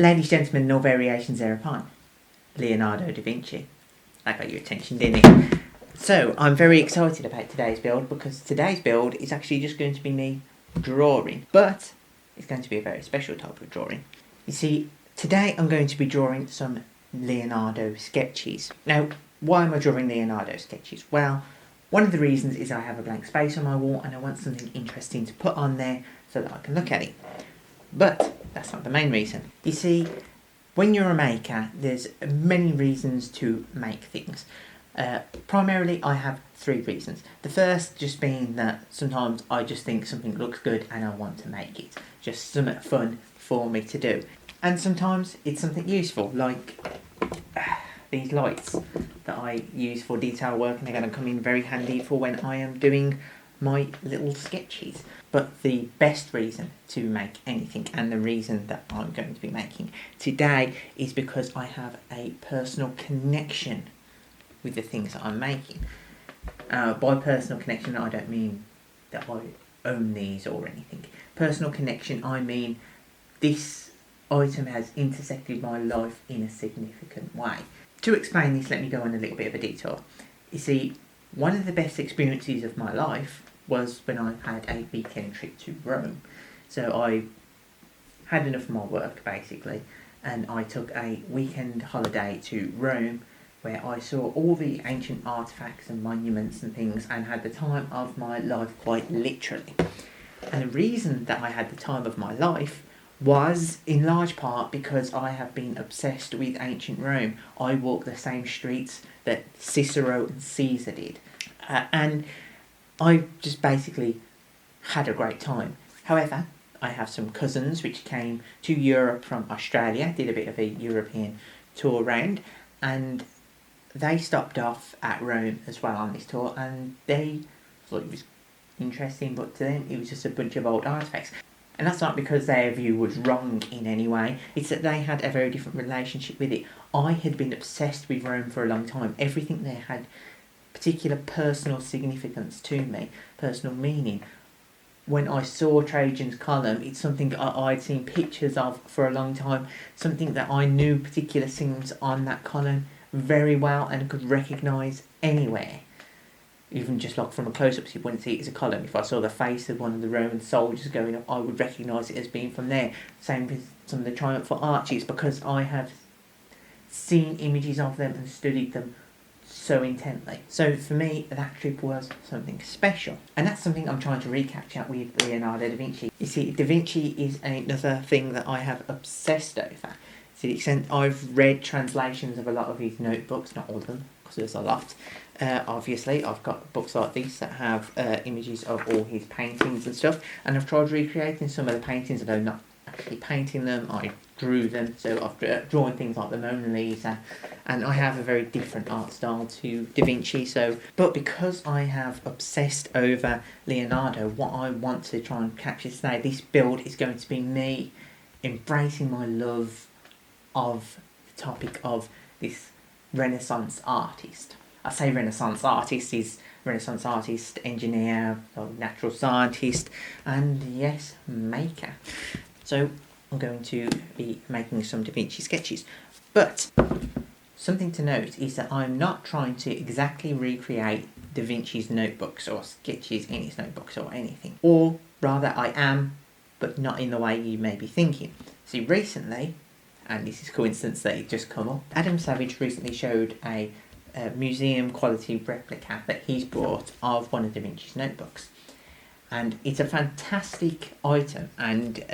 Ladies, gentlemen, and all variations thereupon, Leonardo da Vinci. That got your attention, didn't it? So, I'm very excited about today's build because today's build is actually just going to be me drawing. But it's going to be a very special type of drawing. You see, today I'm going to be drawing some Leonardo sketches. Now, why am I drawing Leonardo sketches? Well, one of the reasons is I have a blank space on my wall and I want something interesting to put on there so that I can look at it. But that's not the main reason. You see, when you're a maker, there's many reasons to make things. Primarily, I have 3 reasons. The first just being that sometimes I just think something looks good and I want to make it. Just something fun for me to do. And sometimes it's something useful, like these lights that I use for detail work, and they're going to come in very handy for when I am doing my little sketches. But the best reason to make anything, and the reason that I'm going to be making today, is because I have a personal connection with the things that I'm making. By personal connection, I don't mean that I own these or anything. Personal connection, I mean this item has intersected my life in a significant way. To explain this, let me go on a little bit of a detour. You see, one of the best experiences of my life was when I had a weekend trip to Rome. So I had enough of my work, basically, and I took a weekend holiday to Rome, where I saw all the ancient artefacts and monuments and things and had the time of my life, quite literally. And the reason that I had the time of my life was in large part because I have been obsessed with ancient Rome. I walked the same streets that Cicero and Caesar did. And I just basically had a great time. However, I have some cousins which came to Europe from Australia, did a bit of a European tour round, and they stopped off at Rome as well on this tour, and they thought it was interesting, but to them it was just a bunch of old artefacts. And that's not because their view was wrong in any way, it's that they had a very different relationship with it. I had been obsessed with Rome for a long time. Everything there had particular personal significance to me, personal meaning. When I saw Trajan's column, it's something I'd seen pictures of for a long time, something that I knew particular things on that column very well and could recognise anywhere. Even just like from a close-up, so you wouldn't see it as a column. If I saw the face of one of the Roman soldiers going up, I would recognise it as being from there. Same with some of the triumphal arches, because I have seen images of them and studied them so intently. So for me, that trip was something special. And that's something I'm trying to recapture with Leonardo da Vinci. You see, Da Vinci is another thing that I have obsessed over. To the extent I've read translations of a lot of his notebooks, not all of them, because there's a lot. Obviously, I've got books like these that have images of all his paintings and stuff, and I've tried recreating some of the paintings, although not actually painting them. I drew them, so I've drawn things like the Mona Lisa, and I have a very different art style to Da Vinci. But because I have obsessed over Leonardo, what I want to try and capture today, this build is going to be me embracing my love of the topic of this Renaissance artist. I say Renaissance artist, is Renaissance artist, engineer, natural scientist, and yes, maker. So I'm going to be making some Da Vinci sketches. But something to note is that I'm not trying to exactly recreate Da Vinci's notebooks or sketches in his notebooks or anything. Or rather I am, but not in the way you may be thinking. See, recently, and this is coincidence that it just come up, Adam Savage recently showed a museum quality replica that he's brought of one of Da Vinci's notebooks. And it's a fantastic item, and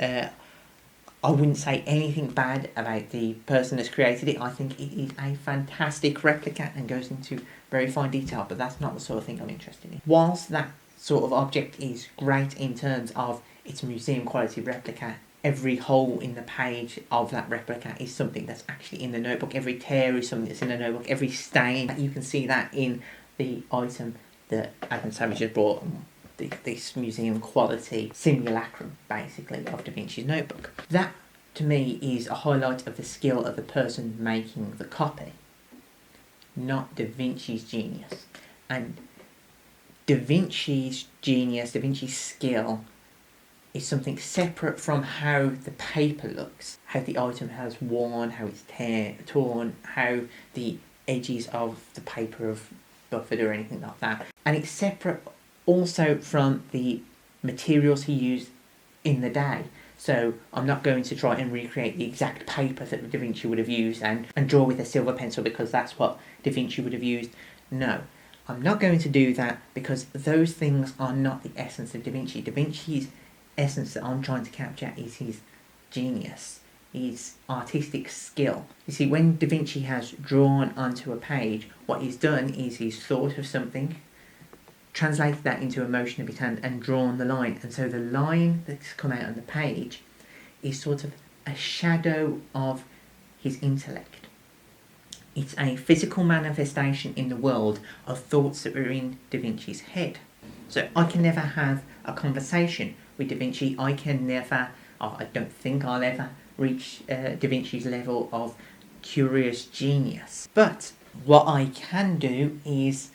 I wouldn't say anything bad about the person that's created it. I think it is a fantastic replica and goes into very fine detail, but that's not the sort of thing I'm interested in. Whilst that sort of object is great in terms of its museum quality replica, every hole in the page of that replica is something that's actually in the notebook. Every tear is something that's in the notebook. Every stain, you can see that in the item that Adam Savage has brought, this museum quality simulacrum, basically, of Da Vinci's notebook. That, to me, is a highlight of the skill of the person making the copy, not Da Vinci's genius. And Da Vinci's genius, Da Vinci's skill is something separate from how the paper looks, how the item has worn, how it's torn, how the edges of the paper have buffered or anything like that. And it's separate also from the materials he used in the day. So I'm not going to try and recreate the exact paper that Da Vinci would have used and draw with a silver pencil because that's what Da Vinci would have used. No, I'm not going to do that because those things are not the essence of Da Vinci. Da Vinci's essence that I'm trying to capture is his genius, his artistic skill. You see, when Da Vinci has drawn onto a page, what he's done is he's thought of something, translated that into a motion of his hand and drawn the line. And so the line that's come out on the page is sort of a shadow of his intellect. It's a physical manifestation in the world of thoughts that were in Da Vinci's head. So I can never have a conversation with Da Vinci. I don't think I'll ever reach Da Vinci's level of curious genius. But what I can do is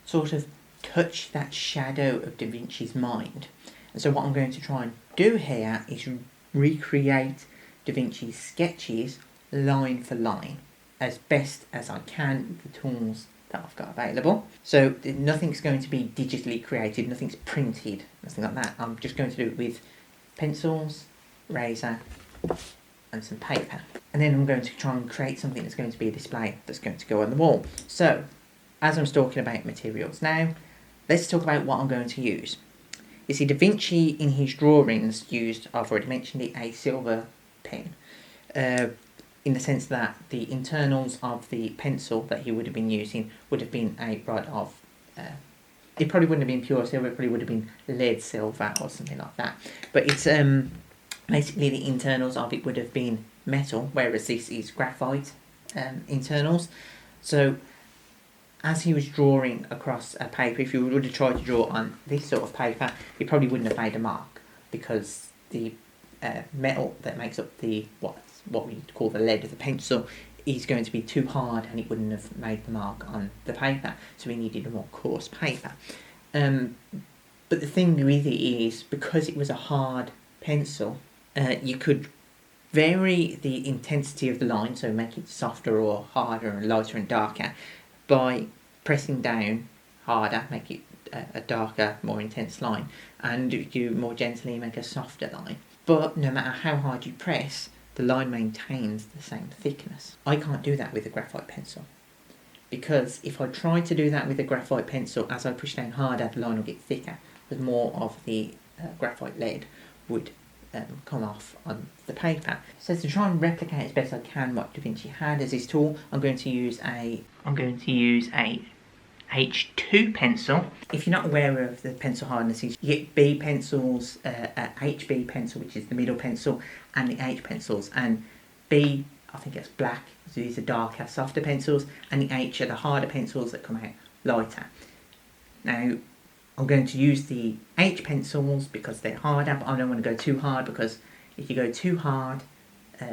sort of touch that shadow of Da Vinci's mind. And so what I'm going to try and do here is recreate Da Vinci's sketches line for line as best as I can with the tools that I've got available. So nothing's going to be digitally created, nothing's printed, nothing like that. I'm just going to do it with pencils, razor and some paper. And then I'm going to try and create something that's going to be a display that's going to go on the wall. So as I'm talking about materials now, let's talk about what I'm going to use. You see, Da Vinci in his drawings used, I've already mentioned it, a silver pen. In the sense that the internals of the pencil that he would have been using would have been it probably wouldn't have been pure silver, it probably would have been lead silver or something like that. But it's basically the internals of it would have been metal, whereas this is graphite internals. So as he was drawing across a paper, if you would have tried to draw on this sort of paper, you probably wouldn't have made a mark because the metal that makes up the what we call the lead of the pencil is going to be too hard and it wouldn't have made the mark on the paper, so we needed a more coarse paper. But the thing with it is, because it was a hard pencil, you could vary the intensity of the line, so make it softer or harder and lighter and darker by pressing down harder, make it a darker, more intense line, and you more gently make a softer line. But no matter how hard you press, the line maintains the same thickness. I can't do that with a graphite pencil, because if I try to do that with a graphite pencil, as I push down harder, the line will get thicker, because more of the graphite lead would come off on the paper. So to try and replicate as best I can what Da Vinci had as his tool, I'm going to use a H2 pencil. If you're not aware of the pencil hardnesses, you get B pencils, HB pencil, which is the middle pencil, and the H pencils. And B, I think it's black, so these are darker, softer pencils, and the H are the harder pencils that come out lighter. Now, I'm going to use the H pencils because they're harder, but I don't want to go too hard, because if you go too hard,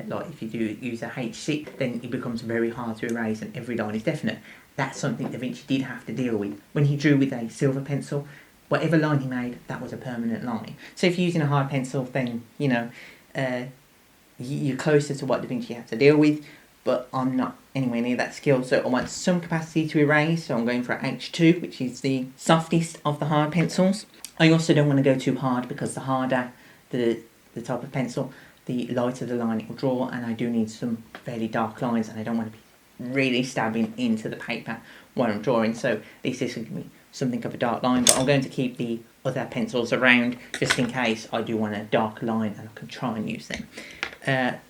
like if you do use a H6, then it becomes very hard to erase and every line is definite. That's something Da Vinci did have to deal with. When he drew with a silver pencil, whatever line he made, that was a permanent line. So if you're using a hard pencil, then, you're closer to what Da Vinci had to deal with, but I'm not anywhere near that skill, so I want some capacity to erase, so I'm going for H2, which is the softest of the hard pencils. I also don't want to go too hard, because the harder the type of pencil, the lighter the line it will draw, and I do need some fairly dark lines, and I don't want to be really stabbing into the paper while I'm drawing, so this is going to be something of a dark line, but I'm going to keep the other pencils around just in case I do want a dark line and I can try and use them.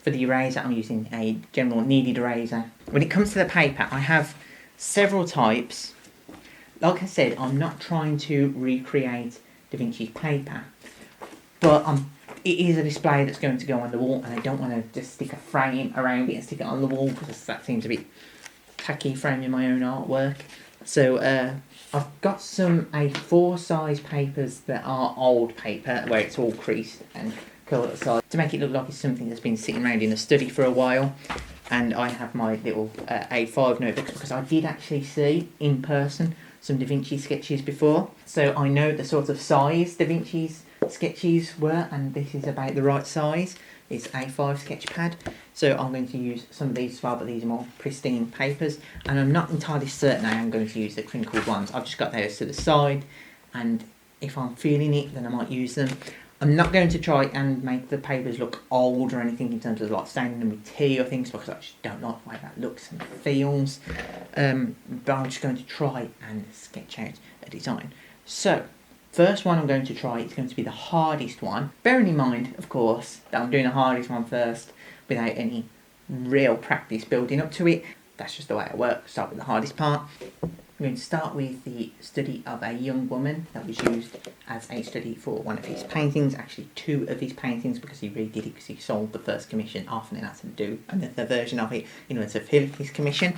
For the eraser, I'm using a general kneaded eraser. When it comes to the paper, I have several types. Like I said, I'm not trying to recreate Da Vinci's paper, but it is a display that's going to go on the wall, and I don't want to just stick a frame around it and stick it on the wall, because that seems a bit tacky, framing my own artwork. So I've got some A4 size papers that are old paper, where it's all creased and curled at the side, to make it look like it's something that's been sitting around in the study for a while. And I have my little A5 notebook, because I did actually see in person some Da Vinci sketches before, so I know the sort of size Da Vinci's sketches were, and this is about the right size. It's A5 sketch pad, so I'm going to use some of these as well, but these are more pristine papers, and I'm not entirely certain I am going to use the crinkled ones. I've just got those to the side, and if I'm feeling it, then I might use them. I'm not going to try and make the papers look old or anything in terms of like staining them with tea or things, because I just don't like the way that looks and feels. But I'm just going to try and sketch out a design. So, first one I'm going to try is going to be the hardest one. Bearing in mind, of course, that I'm doing the hardest one first without any real practice building up to it. That's just the way I work. Start with the hardest part. I'm going to start with the study of a young woman that was used as a study for one of his paintings, actually 2 of his paintings, because he redid it because he sold the first commission off and then had to do another version of it in order to fill his commission.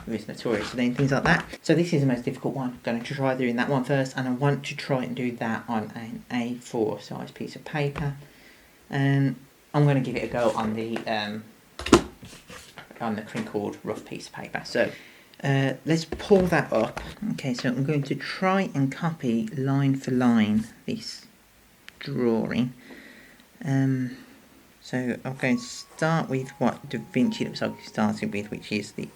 He was notorious for doing things like that. So this is the most difficult one. I'm going to try doing that one first, and I want to try and do that on an A4 size piece of paper. And I'm going to give it a go on the crinkled rough piece of paper. So let's pull that up. Okay, so I'm going to try and copy line for line this drawing. So I'm going to start with what Da Vinci looks like he started with, which is the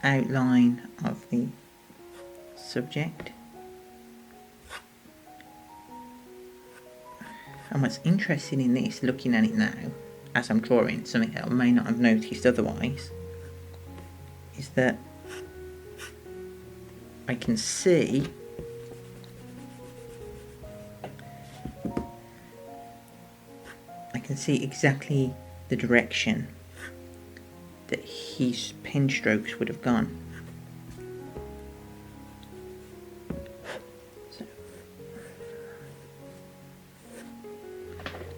outline of the subject. And what's interesting in this, looking at it now, as I'm drawing, something that I may not have noticed otherwise, is that I can see exactly the direction that his pen strokes would have gone. So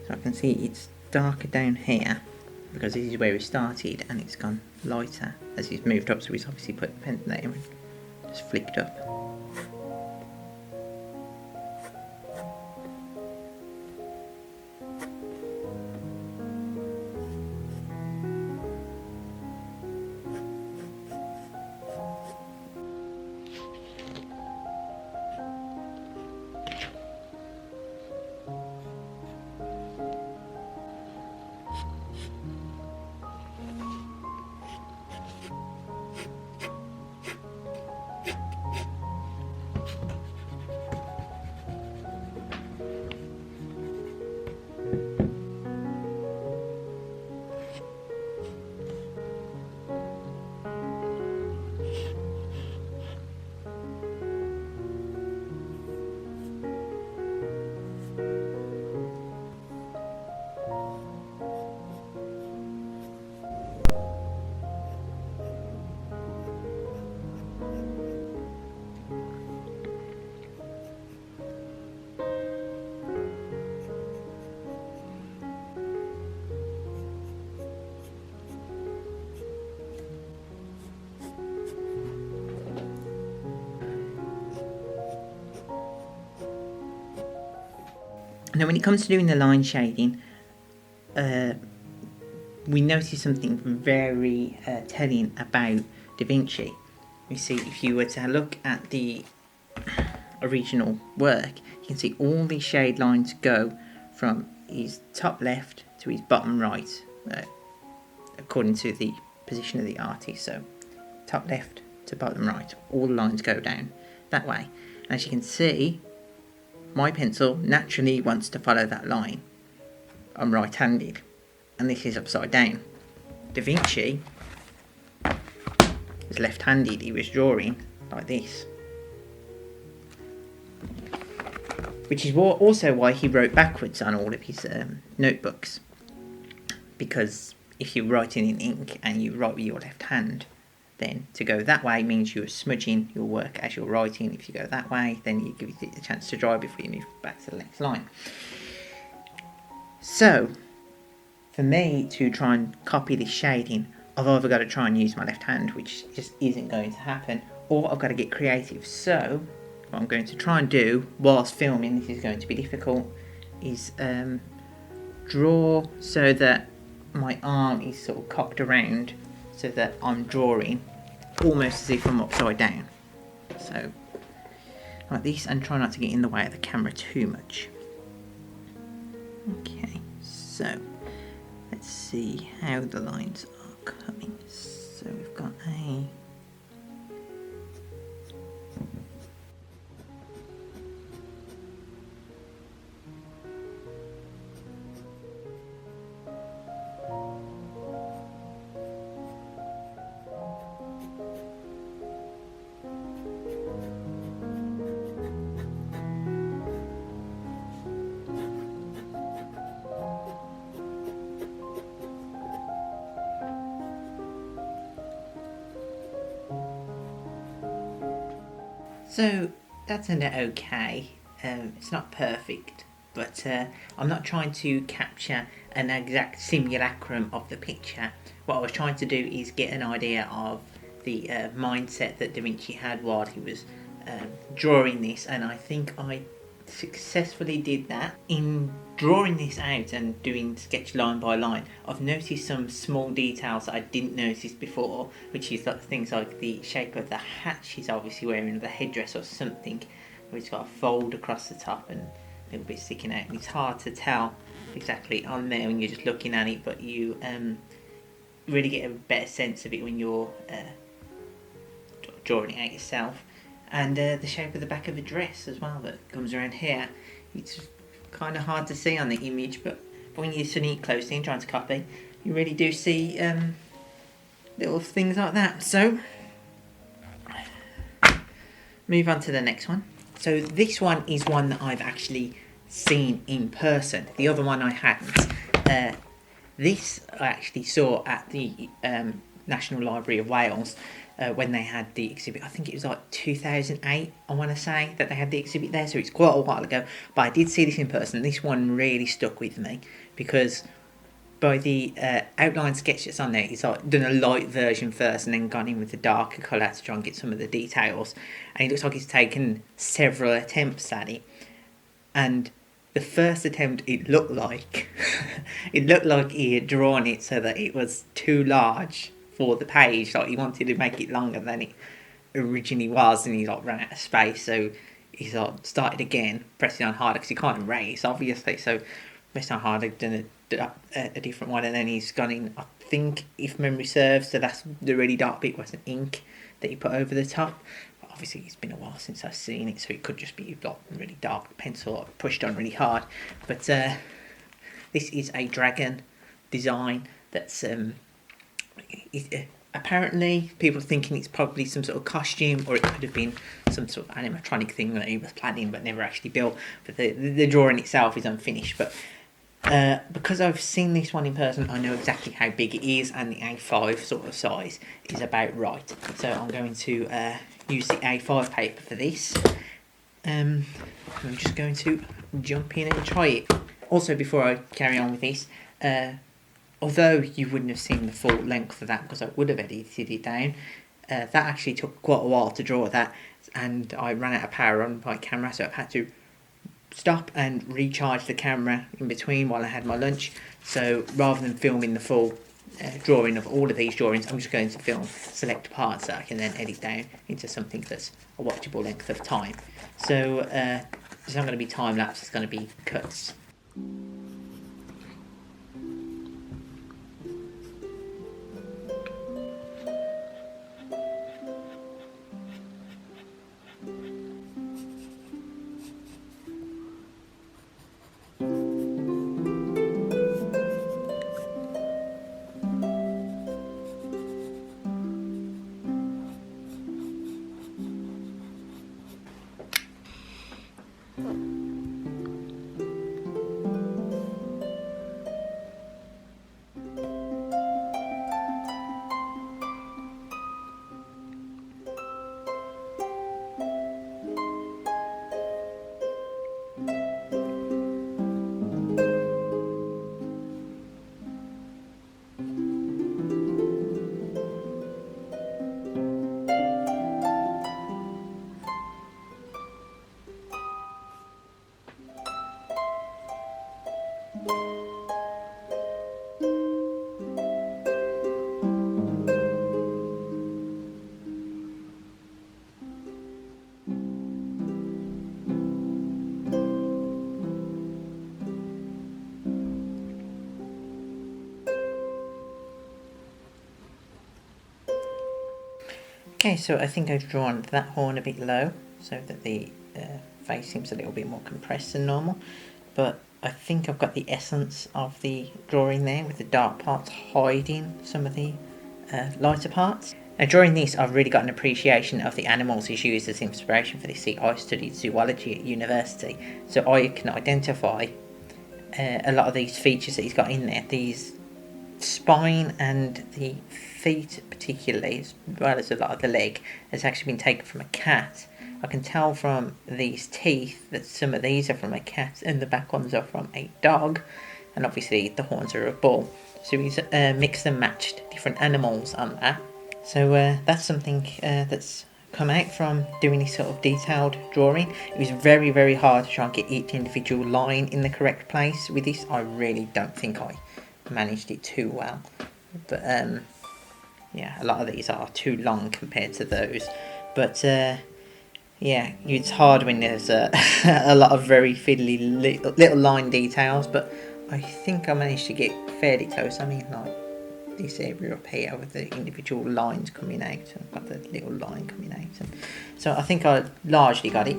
I can see it's darker down here because this is where he started, and it's gone lighter as he's moved up, so he's obviously put the pen there and just flicked up. Now when it comes to doing the line shading, we notice something very telling about Da Vinci. You see, if you were to look at the original work, you can see all these shade lines go from his top left to his bottom right, according to the position of the artist. So top left to bottom right, all the lines go down that way. And as you can see, my pencil naturally wants to follow that line. I'm right-handed, and this is upside down. Da Vinci was left-handed. He was drawing like this, which is also why he wrote backwards on all of his notebooks, because if you're writing in ink and you write with your left hand, then to go that way means you're smudging your work as you're writing. If you go that way, then you give it a chance to dry before you move back to the next line. So, for me to try and copy this shading, I've either got to try and use my left hand, which just isn't going to happen, or I've got to get creative. So, what I'm going to try and do whilst filming, this is going to be difficult, is draw so that my arm is sort of cocked around, so that I'm drawing almost as if I'm upside down. So, like this, and try not to get in the way of the camera too much. Okay, so let's see how the lines are coming. So we've got a So that turned out okay. It's not perfect, but I'm not trying to capture an exact simulacrum of the picture. What I was trying to do is get an idea of the mindset that Da Vinci had while he was drawing this, and I think I successfully did that. In drawing this out and doing sketch line by line, I've noticed some small details that I didn't notice before, which is like things like the shape of the hat she's obviously wearing, the headdress or something, where it's got a fold across the top and a little bit sticking out. And it's hard to tell exactly on there when you're just looking at it, but you really get a better sense of it when you're drawing it out yourself. And the shape of the back of the dress as well that comes around here. It's kind of hard to see on the image, but when you're studying it closely and trying to copy, you really do see little things like that. So, move on to the next one. So this one is one that I've actually seen in person. The other one I hadn't. This I actually saw at the National Library of Wales when they had the exhibit. I think it was like 2008, I want to say, that they had the exhibit there, so it's quite a while ago. But I did see this in person. This one really stuck with me because by the outline sketch that's on there, it's like done a light version first and then gone in with the darker colour to try and get some of the details. And it looks like he's taken several attempts at it. And the first attempt, it looked like he had drawn it so that it was too large for the page. Like he wanted to make it longer than it originally was, and he like ran out of space. So he's like started again, pressing on harder because he can't erase, obviously. So pressing on harder, done a different one, and then he's gone in. I think, if memory serves, so that's the really dark bit was an ink that he put over the top. Obviously it's been a while since I've seen it, so it could just be like really dark pencil pushed on really hard. But this is a dragon design that's apparently people are thinking it's probably some sort of costume, or it could have been some sort of animatronic thing that he was planning but never actually built. But the drawing itself is unfinished. But because I've seen this one in person, I know exactly how big it is, and the A5 sort of size is about right. So I'm going to use the A5 paper for this. I'm just going to jump in and try it. Also, before I carry on with this, although you wouldn't have seen the full length of that because I would have edited it down, that actually took quite a while to draw that, and I ran out of power on my camera, so I've had to stop and recharge the camera in between while I had my lunch. So rather than filming the full drawing of all of these drawings, I'm just going to film select parts that I can then edit down into something that's a watchable length of time. So it's not going to be time lapse, it's going to be cuts. Okay, so I think I've drawn that horn a bit low so that the face seems a little bit more compressed than normal, but I think I've got the essence of the drawing there, with the dark parts hiding some of the lighter parts. Now, drawing this, I've really got an appreciation of the animals he's used as inspiration for this. See, I studied zoology at university, so I can identify a lot of these features that he's got in there. These spine and the feet particularly, as well as a lot of the leg, has actually been taken from a cat. I can tell from these teeth that some of these are from a cat and the back ones are from a dog, and obviously the horns are a bull. So he's mixed and matched different animals on that. So that's something that's come out from doing this sort of detailed drawing. It was very, very hard to try and get each individual line in the correct place with this. I really don't think I managed it too well, but yeah, a lot of these are too long compared to those, but yeah, it's hard when there's a lot of very fiddly little line details, but I think I managed to get fairly close. I mean, like this area up here with the individual lines coming out, and I've got the little line coming out, and so I think I largely got it.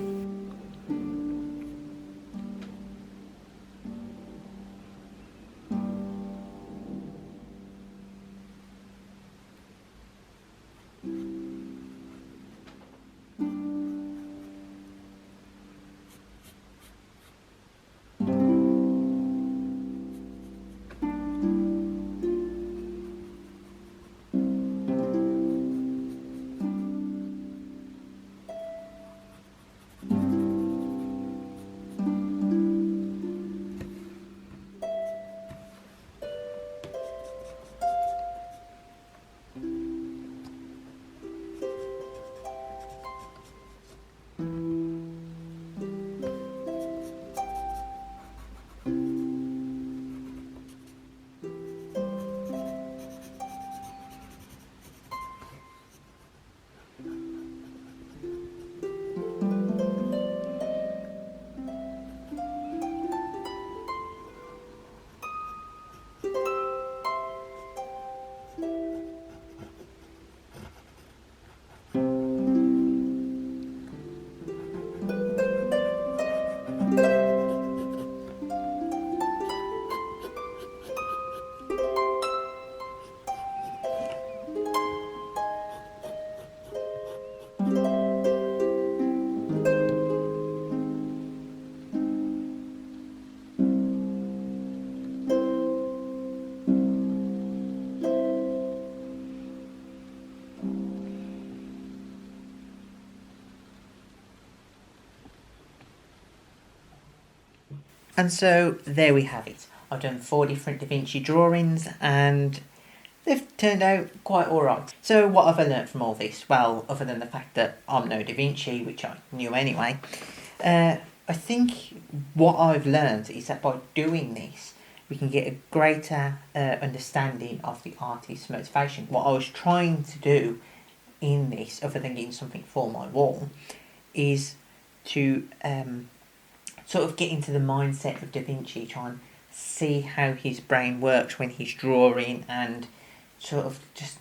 And so there we have it. I've done 4 different Da Vinci drawings and they've turned out quite alright. So what have I learnt from all this? Well, other than the fact that I'm no Da Vinci, which I knew anyway, I think what I've learnt is that by doing this, we can get a greater understanding of the artist's motivation. What I was trying to do in this, other than getting something for my wall, is to sort of get into the mindset of Da Vinci, try and see how his brain works when he's drawing, and sort of just,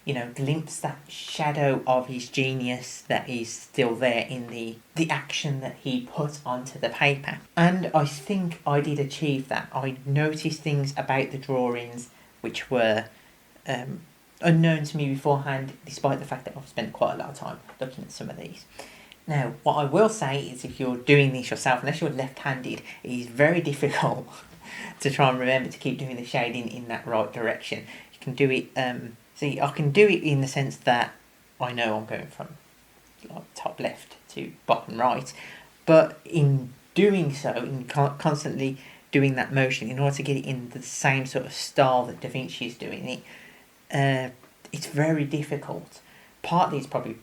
you know, glimpse that shadow of his genius that is still there in the action that he put onto the paper. And I think I did achieve that. I noticed things about the drawings which were unknown to me beforehand, despite the fact that I've spent quite a lot of time looking at some of these. Now, what I will say is, if you're doing this yourself, unless you're left-handed, it is very difficult to try and remember to keep doing the shading in that right direction. You can do it, see, I can do it in the sense that I know I'm going from like top left to bottom right, but in doing so, in constantly doing that motion, in order to get it in the same sort of style that Da Vinci is doing it, it's very difficult. Partly it's probably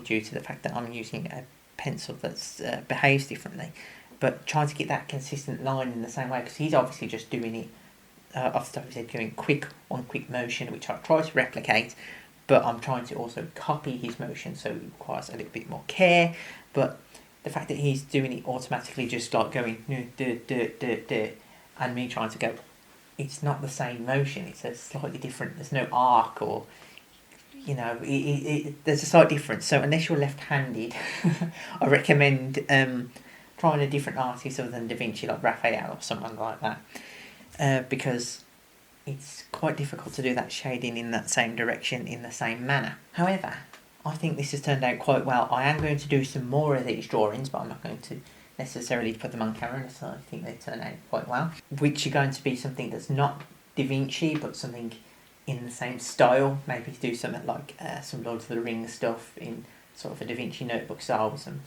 due to the fact that I'm using a pencil that behaves differently, but trying to get that consistent line in the same way, because he's obviously just doing it off the top of his head, doing quick motion, which I try to replicate, but I'm trying to also copy his motion, so it requires a little bit more care. But the fact that he's doing it automatically, just like going and me trying to go, it's not the same motion, it's a slightly different, there's no arc, or you know, there's a slight difference. So unless you're left-handed, I recommend trying a different artist other than Da Vinci, like Raphael or someone like that, because it's quite difficult to do that shading in that same direction in the same manner. However, I think this has turned out quite well. I am going to do some more of these drawings, but I'm not going to necessarily put them on camera, so I think they turn out quite well. Which are going to be something that's not Da Vinci, but something in the same style. Maybe to do something like some Lord of the Rings stuff in sort of a Da Vinci notebook style with some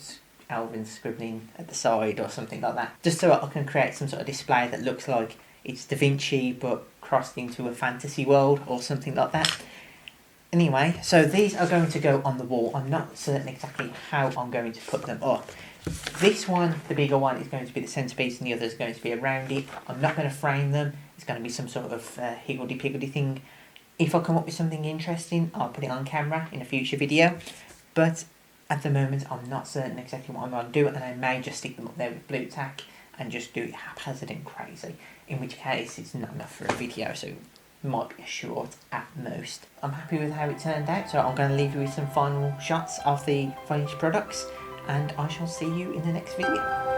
Alvin scribbling at the side or something like that. Just so I can create some sort of display that looks like it's Da Vinci but crossed into a fantasy world or something like that. Anyway, so these are going to go on the wall. I'm not certain exactly how I'm going to put them up. This one, the bigger one, is going to be the centrepiece and the other is going to be around it. I'm not going to frame them. It's going to be some sort of higgledy-piggledy thing. If I come up with something interesting, I'll put it on camera in a future video. But at the moment, I'm not certain exactly what I'm going to do, and I may just stick them up there with blue tack and just do it haphazard and crazy. In which case, it's not enough for a video, so might be a short at most. I'm happy with how it turned out, so I'm going to leave you with some final shots of the finished products, and I shall see you in the next video.